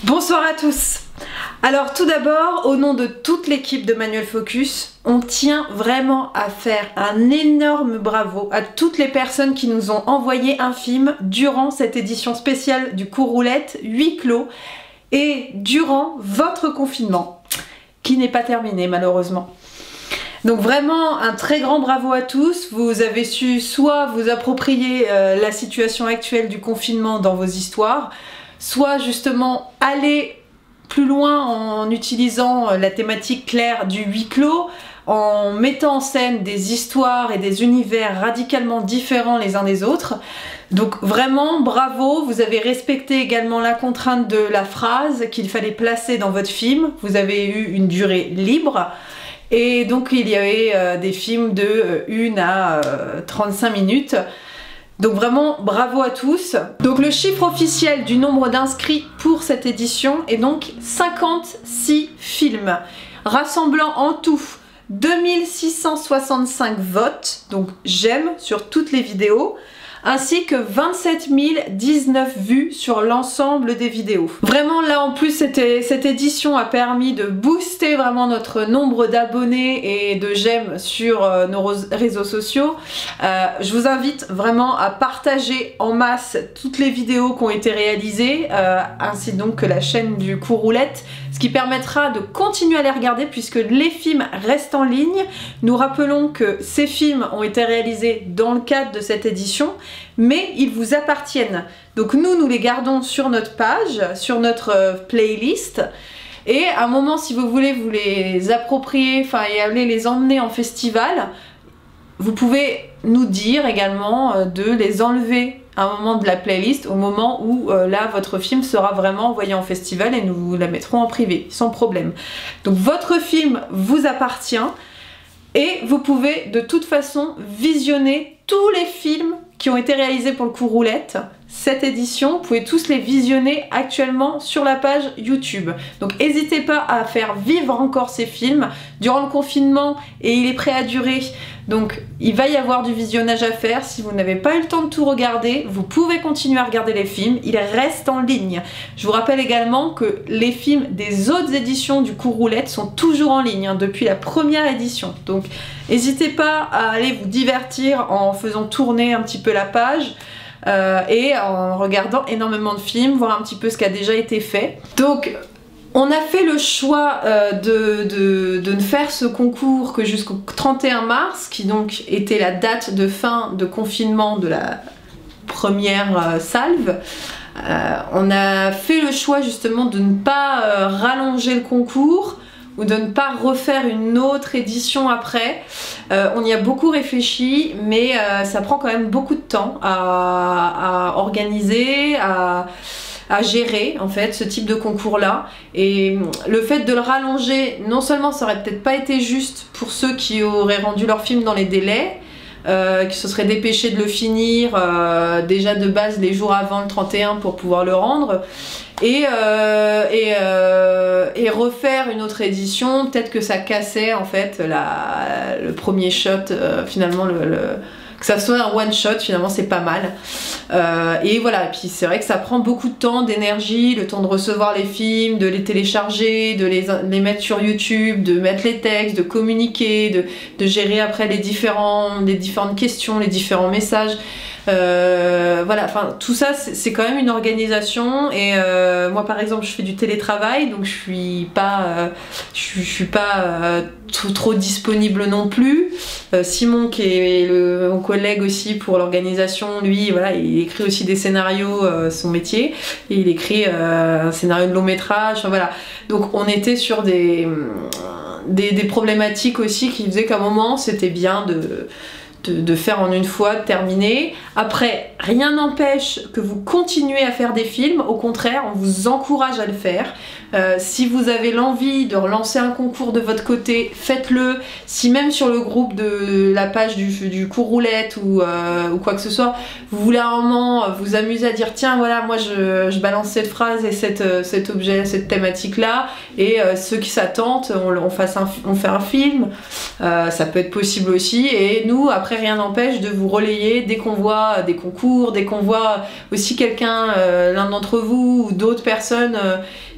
Bonsoir à tous. Alors tout d'abord, au nom de toute l'équipe de Manuel Focus, on tient vraiment à faire un énorme bravo à toutes les personnes qui nous ont envoyé un film durant cette édition spéciale du Cours Roulette huis clos et durant votre confinement, qui n'est pas terminé malheureusement. Donc vraiment un très grand bravo à tous, vous avez su soit vous approprier la situation actuelle du confinement dans vos histoires, soit justement aller plus loin en utilisant la thématique claire du huis clos, en mettant en scène des histoires et des univers radicalement différents les uns des autres. Donc vraiment bravo, vous avez respecté également la contrainte de la phrase qu'il fallait placer dans votre film, vous avez eu une durée libre. Et donc il y avait des films de 1 à 35 minutes. Donc vraiment bravo à tous. Donc le chiffre officiel du nombre d'inscrits pour cette édition est donc 56 films, rassemblant en tout 2665 votes, donc j'aime sur toutes les vidéos, ainsi que 27 019 vues sur l'ensemble des vidéos. Vraiment là en plus cette édition a permis de booster vraiment notre nombre d'abonnés et de j'aime sur nos réseaux sociaux. Je vous invite vraiment à partager en masse toutes les vidéos qui ont été réalisées, ainsi donc que la chaîne du Cours Roulette, ce qui permettra de continuer à les regarder puisque les films restent en ligne. Nous rappelons que ces films ont été réalisés dans le cadre de cette édition, mais ils vous appartiennent. Donc nous les gardons sur notre page, sur notre playlist, et à un moment si vous voulez vous les approprier, enfin et aller les emmener en festival, vous pouvez nous dire également de les enlever à un moment de la playlist, au moment où là votre film sera vraiment envoyé en festival et nous vous la mettrons en privé, sans problème. Donc votre film vous appartient et vous pouvez de toute façon visionner tous les films qui ont été réalisés pour le Cours Roulette. Cette édition, vous pouvez tous les visionner actuellement sur la page YouTube. Donc n'hésitez pas à faire vivre encore ces films durant le confinement et il est prêt à durer. Donc il va y avoir du visionnage à faire. Si vous n'avez pas eu le temps de tout regarder, vous pouvez continuer à regarder les films. Ils restent en ligne. Je vous rappelle également que les films des autres éditions du Cours Roulette sont toujours en ligne depuis la première édition. Donc n'hésitez pas à aller vous divertir en faisant tourner un petit peu la page. Et en regardant énormément de films, voir un petit peu ce qui a déjà été fait. Donc on a fait le choix de ne faire ce concours que jusqu'au 31 mars, qui donc était la date de fin de confinement de la première salve. On a fait le choix justement de ne pas rallonger le concours, ou de ne pas refaire une autre édition après. On y a beaucoup réfléchi, mais ça prend quand même beaucoup de temps à organiser, à gérer en fait ce type de concours là, et le fait de le rallonger, non seulement ça aurait peut-être pas été juste pour ceux qui auraient rendu leur film dans les délais, qui se seraient dépêchés de le finir déjà de base les jours avant le 31 pour pouvoir le rendre, et refaire une autre édition, peut-être que ça cassait en fait le premier shot, finalement que ça soit un one shot, finalement c'est pas mal. Et voilà, et puis c'est vrai que ça prend beaucoup de temps, d'énergie, le temps de recevoir les films, de les télécharger, de les mettre sur YouTube, de mettre les textes, de communiquer, de gérer après les différentes questions, les différents messages. Voilà, enfin tout ça c'est quand même une organisation, et moi par exemple je fais du télétravail, donc je suis pas trop disponible non plus. Simon qui est mon collègue aussi pour l'organisation, lui voilà, il écrit aussi des scénarios, son métier, et il écrit un scénario de long métrage, enfin, voilà. Donc on était sur des problématiques aussi qui faisaient qu'à un moment c'était bien de faire en une fois, de terminer. Après, rien n'empêche que vous continuez à faire des films, au contraire, on vous encourage à le faire. Si vous avez l'envie de relancer un concours de votre côté, faites-le. Si même sur le groupe de la page du Cours Roulette ou quoi que ce soit, vous voulez à un moment vous amuser à dire tiens voilà, moi je balance cette phrase et cet objet, cette thématique là, et ceux qui s'attendent, on fait un film, ça peut être possible aussi, et nous après rien n'empêche de vous relayer dès qu'on voit des concours, dès qu'on voit aussi quelqu'un, l'un d'entre vous ou d'autres personnes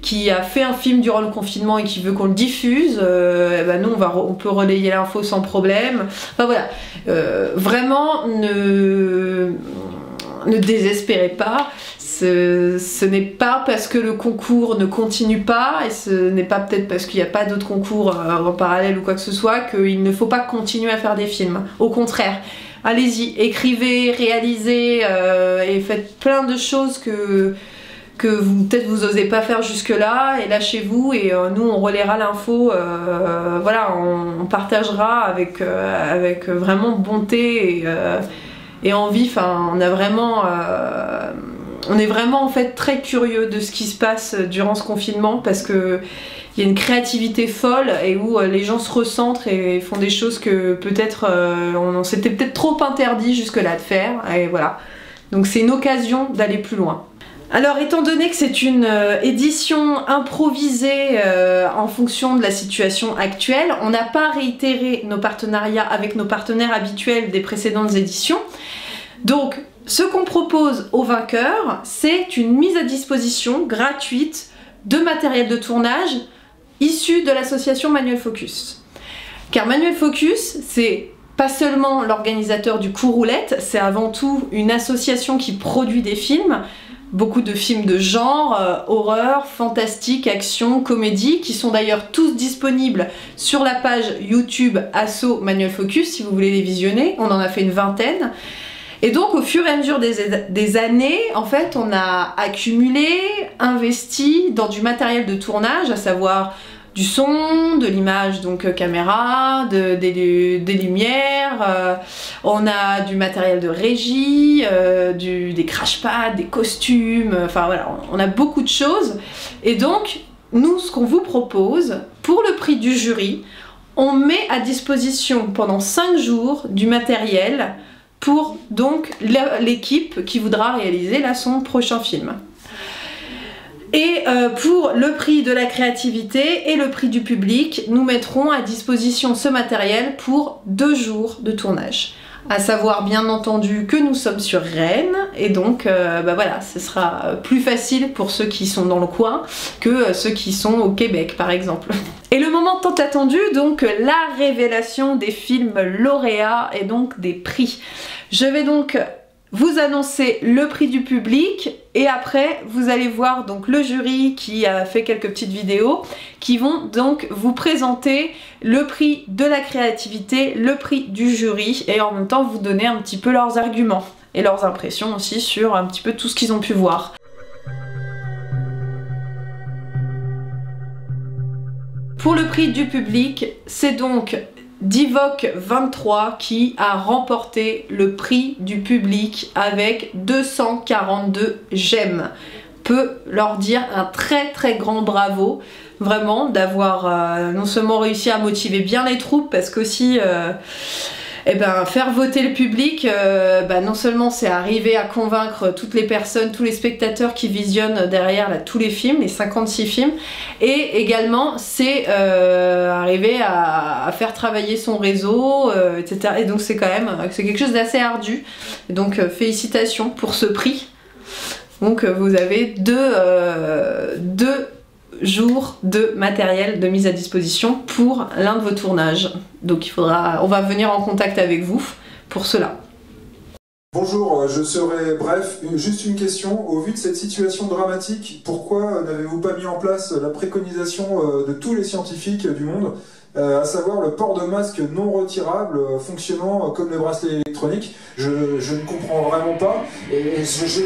qui a fait un film durant le confinement et qui veut qu'on le diffuse, nous on peut relayer l'info sans problème. Enfin voilà, vraiment ne désespérez pas. Ce n'est pas parce que le concours ne continue pas, et ce n'est pas peut-être parce qu'il n'y a pas d'autres concours en parallèle ou quoi que ce soit, qu'il ne faut pas continuer à faire des films. Au contraire, allez-y, écrivez, réalisez et faites plein de choses que peut-être vous osez pas faire jusque-là, et lâchez-vous, et nous on relaiera l'info, voilà, on partagera avec vraiment bonté et envie. Enfin, on est vraiment en fait très curieux de ce qui se passe durant ce confinement, parce que il y a une créativité folle et où les gens se recentrent et font des choses que peut-être on s'était peut-être trop interdit jusque-là de faire, et voilà. Donc c'est une occasion d'aller plus loin. Alors, étant donné que c'est une édition improvisée en fonction de la situation actuelle, on n'a pas réitéré nos partenariats avec nos partenaires habituels des précédentes éditions. Donc, ce qu'on propose aux vainqueurs, c'est une mise à disposition gratuite de matériel de tournage issu de l'association Manuel Focus. Car Manuel Focus, c'est pas seulement l'organisateur du Coup Roulette, c'est avant tout une association qui produit des films, beaucoup de films de genre, horreur, fantastique, action, comédie, qui sont d'ailleurs tous disponibles sur la page YouTube Asso Manuel Focus si vous voulez les visionner. On en a fait une vingtaine. Et donc au fur et à mesure des années, en fait, on a accumulé, investi dans du matériel de tournage, à savoir du son, de l'image, donc caméra, des lumières, on a du matériel de régie, des crash pads, des costumes, enfin voilà, on a beaucoup de choses. Et donc, nous, ce qu'on vous propose, pour le prix du jury, on met à disposition pendant 5 jours du matériel pour donc l'équipe qui voudra réaliser là son prochain film. Et pour le prix de la créativité et le prix du public, nous mettrons à disposition ce matériel pour 2 jours de tournage. À savoir bien entendu que nous sommes sur Rennes, et donc voilà, ce sera plus facile pour ceux qui sont dans le coin que ceux qui sont au Québec par exemple. Et le moment tant attendu, donc la révélation des films lauréats et donc des prix. Je vais donc vous annoncer le prix du public, et après vous allez voir donc le jury qui a fait quelques petites vidéos qui vont donc vous présenter le prix de la créativité, le prix du jury, et en même temps vous donner un petit peu leurs arguments et leurs impressions aussi sur un petit peu tout ce qu'ils ont pu voir. Pour le prix du public, c'est donc Divock23 qui a remporté le prix du public avec 242 j'aime. Peut leur dire un très très grand bravo, vraiment, d'avoir non seulement réussi à motiver bien les troupes, parce qu'aussi faire voter le public, non seulement c'est arriver à convaincre toutes les personnes, tous les spectateurs qui visionnent derrière là, tous les films, les 56 films, et également c'est arriver à faire travailler son réseau, etc. Et donc c'est quand même quelque chose d'assez ardu. Donc félicitations pour ce prix. Donc vous avez deux jours de matériel de mise à disposition pour l'un de vos tournages. Donc on va venir en contact avec vous pour cela. Bonjour, je serai bref. Juste une question. Au vu de cette situation dramatique, pourquoi n'avez-vous pas mis en place la préconisation de tous les scientifiques du monde, à savoir le port de masque non retirable fonctionnant comme le bracelet électronique? Je ne comprends vraiment pas. Et je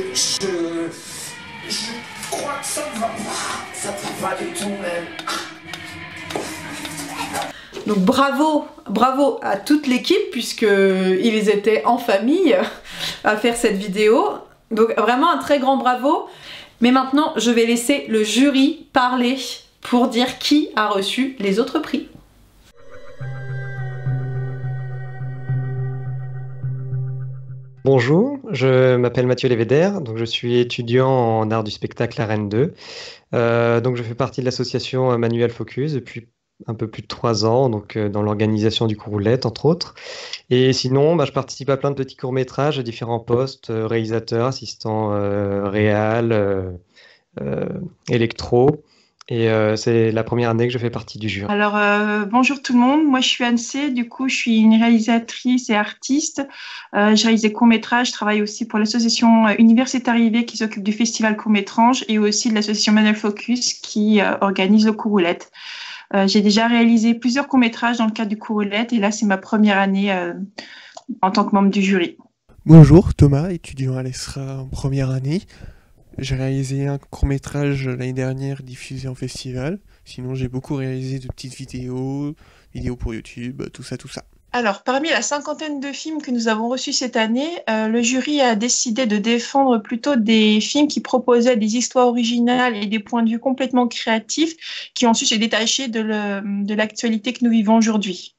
crois que ça ne va pas. Ça ne va pas du tout même. Donc bravo à toute l'équipe, puisqu'ils étaient en famille à faire cette vidéo. Donc vraiment un très grand bravo. Mais maintenant, je vais laisser le jury parler pour dire qui a reçu les autres prix. Bonjour, je m'appelle Mathieu Lévéder, donc je suis étudiant en art du spectacle à Rennes 2. Donc je fais partie de l'association Manuel Focus depuis un peu plus de 3 ans, donc dans l'organisation du Coup Roulette entre autres. Et sinon, je participe à plein de petits courts-métrages à différents postes, réalisateur, assistant réal, électro. Et c'est la première année que je fais partie du jury. Alors, bonjour tout le monde. Moi, je suis Anne-C. Du coup, je suis une réalisatrice et artiste. Je réalise des courts-métrages. Je travaille aussi pour l'association Université Arrivée qui s'occupe du festival court-métrage et aussi de l'association Manuel Focus qui organise le Courroulette. J'ai déjà réalisé plusieurs courts-métrages dans le cadre du Courroulette et là, c'est ma première année en tant que membre du jury. Bonjour, Thomas, étudiant à l'ESRA en première année. J'ai réalisé un court-métrage l'année dernière diffusé en festival. Sinon, j'ai beaucoup réalisé de petites vidéos pour YouTube, tout ça. Alors, parmi la cinquantaine de films que nous avons reçus cette année, le jury a décidé de défendre plutôt des films qui proposaient des histoires originales et des points de vue complètement créatifs qui ont su se détacher de l'actualité que nous vivons aujourd'hui.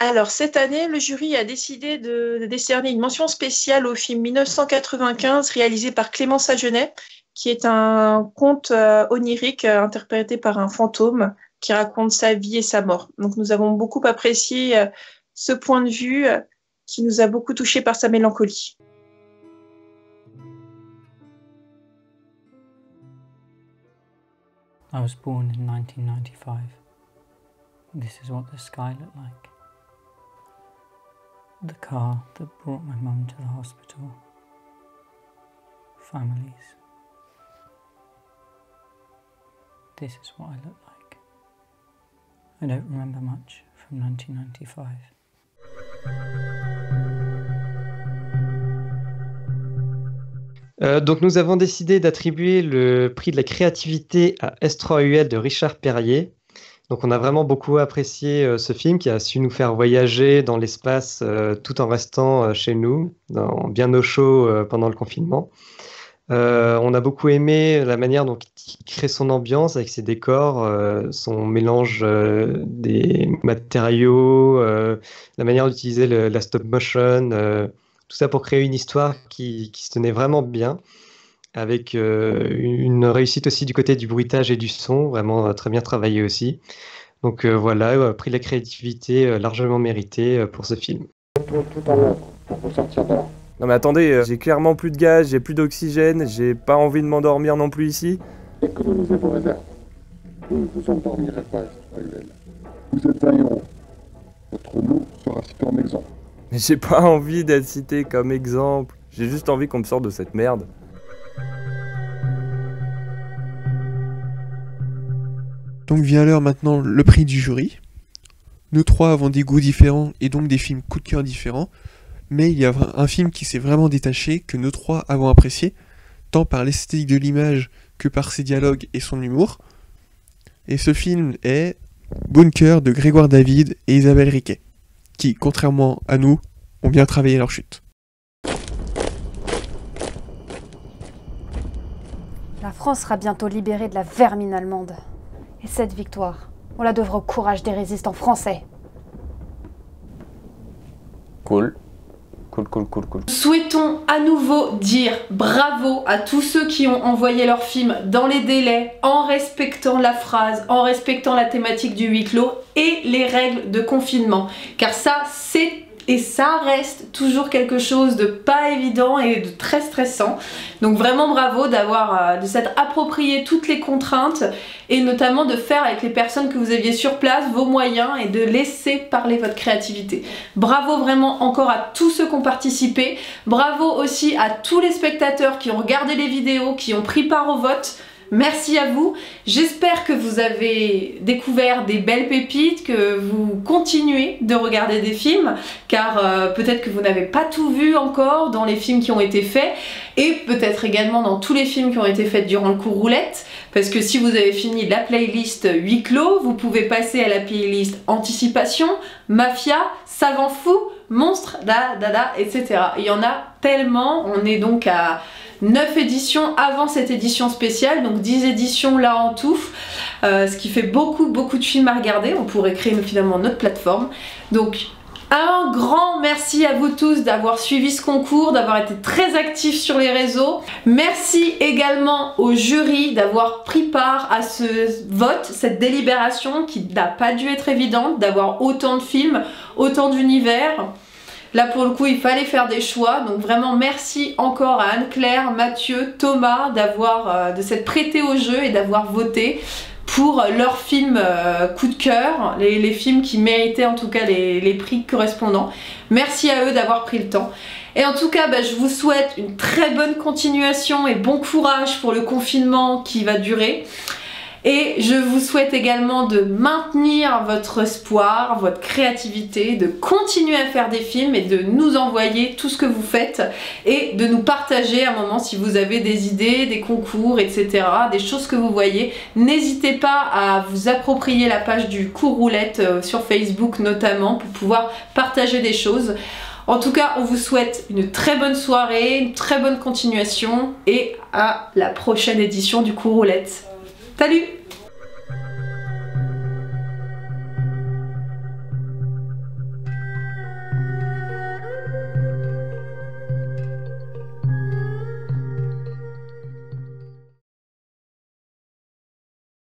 Alors, cette année, le jury a décidé de décerner une mention spéciale au film 1995 réalisé par Clémence Agenais, qui est un conte onirique interprété par un fantôme qui raconte sa vie et sa mort. Donc, nous avons beaucoup apprécié ce point de vue qui nous a beaucoup touchés par sa mélancolie. I was born in 1995. This is what the sky looked like. The car that brought my mum to the hospital. Families. This is what I look like. I don't remember much from 1995. Donc nous avons décidé d'attribuer le prix de la créativité à S3UL de Richard Perrier. Donc on a vraiment beaucoup apprécié ce film qui a su nous faire voyager dans l'espace tout en restant chez nous, bien au chaud pendant le confinement. On a beaucoup aimé la manière dont il crée son ambiance avec ses décors, son mélange des matériaux, la manière d'utiliser la stop motion, tout ça pour créer une histoire qui se tenait vraiment bien, avec une réussite aussi du côté du bruitage et du son, vraiment très bien travaillé aussi. Donc voilà, prix de la créativité largement mérité pour ce film. Non mais attendez, j'ai clairement plus de gaz, j'ai plus d'oxygène, j'ai pas envie de m'endormir non plus ici. Et que nous vos réserves. Vous ne vous endormirez pas, S3UL. Vous êtes un héros. Votre nom sera cité en exemple. Mais j'ai pas envie d'être cité comme exemple. J'ai juste envie qu'on me sorte de cette merde. Donc vient l'heure maintenant le prix du jury. Nous trois avons des goûts différents et donc des films coup de cœur différents. Mais il y a un film qui s'est vraiment détaché, que nous trois avons apprécié, tant par l'esthétique de l'image que par ses dialogues et son humour. Et ce film est Bunker de Grégoire David et Isabelle Riquet, qui, contrairement à nous, ont bien travaillé leur chute. La France sera bientôt libérée de la vermine allemande. Et cette victoire, on la devra au courage des résistants français. Cool. Souhaitons à nouveau dire bravo à tous ceux qui ont envoyé leur film dans les délais, en respectant la phrase, en respectant la thématique du huis clos et les règles de confinement. Car ça, c'est et ça reste toujours quelque chose de pas évident et de très stressant. Donc vraiment bravo de s'être approprié toutes les contraintes et notamment de faire avec les personnes que vous aviez sur place vos moyens et de laisser parler votre créativité. Bravo vraiment encore à tous ceux qui ont participé. Bravo aussi à tous les spectateurs qui ont regardé les vidéos, qui ont pris part au vote. Merci à vous, j'espère que vous avez découvert des belles pépites, que vous continuez de regarder des films, car peut-être que vous n'avez pas tout vu encore dans les films qui ont été faits, et peut-être également dans tous les films qui ont été faits durant le Courroulette, parce que si vous avez fini la playlist huis clos, vous pouvez passer à la playlist Anticipation, Mafia, Savant Fou, Monstre, etc. Il y en a tellement, on est donc à 9 éditions avant cette édition spéciale, donc 10 éditions là en tout, ce qui fait beaucoup de films à regarder. On pourrait créer finalement notre plateforme. Donc un grand merci à vous tous d'avoir suivi ce concours, d'avoir été très actifs sur les réseaux. Merci également au jury d'avoir pris part à ce vote, cette délibération qui n'a pas dû être évidente, d'avoir autant de films, autant d'univers. Là pour le coup il fallait faire des choix, donc vraiment merci encore à Anne-Claire, Mathieu, Thomas de s'être prêtés au jeu et d'avoir voté pour leurs films coup de cœur, les films qui méritaient en tout cas les prix correspondants. Merci à eux d'avoir pris le temps. Et en tout cas, je vous souhaite une très bonne continuation et bon courage pour le confinement qui va durer. Et je vous souhaite également de maintenir votre espoir, votre créativité, de continuer à faire des films et de nous envoyer tout ce que vous faites et de nous partager à un moment si vous avez des idées, des concours, etc., des choses que vous voyez. N'hésitez pas à vous approprier la page du Cours Roulette sur Facebook notamment pour pouvoir partager des choses. En tout cas, on vous souhaite une très bonne soirée, une très bonne continuation et à la prochaine édition du Cours Roulette. Salut!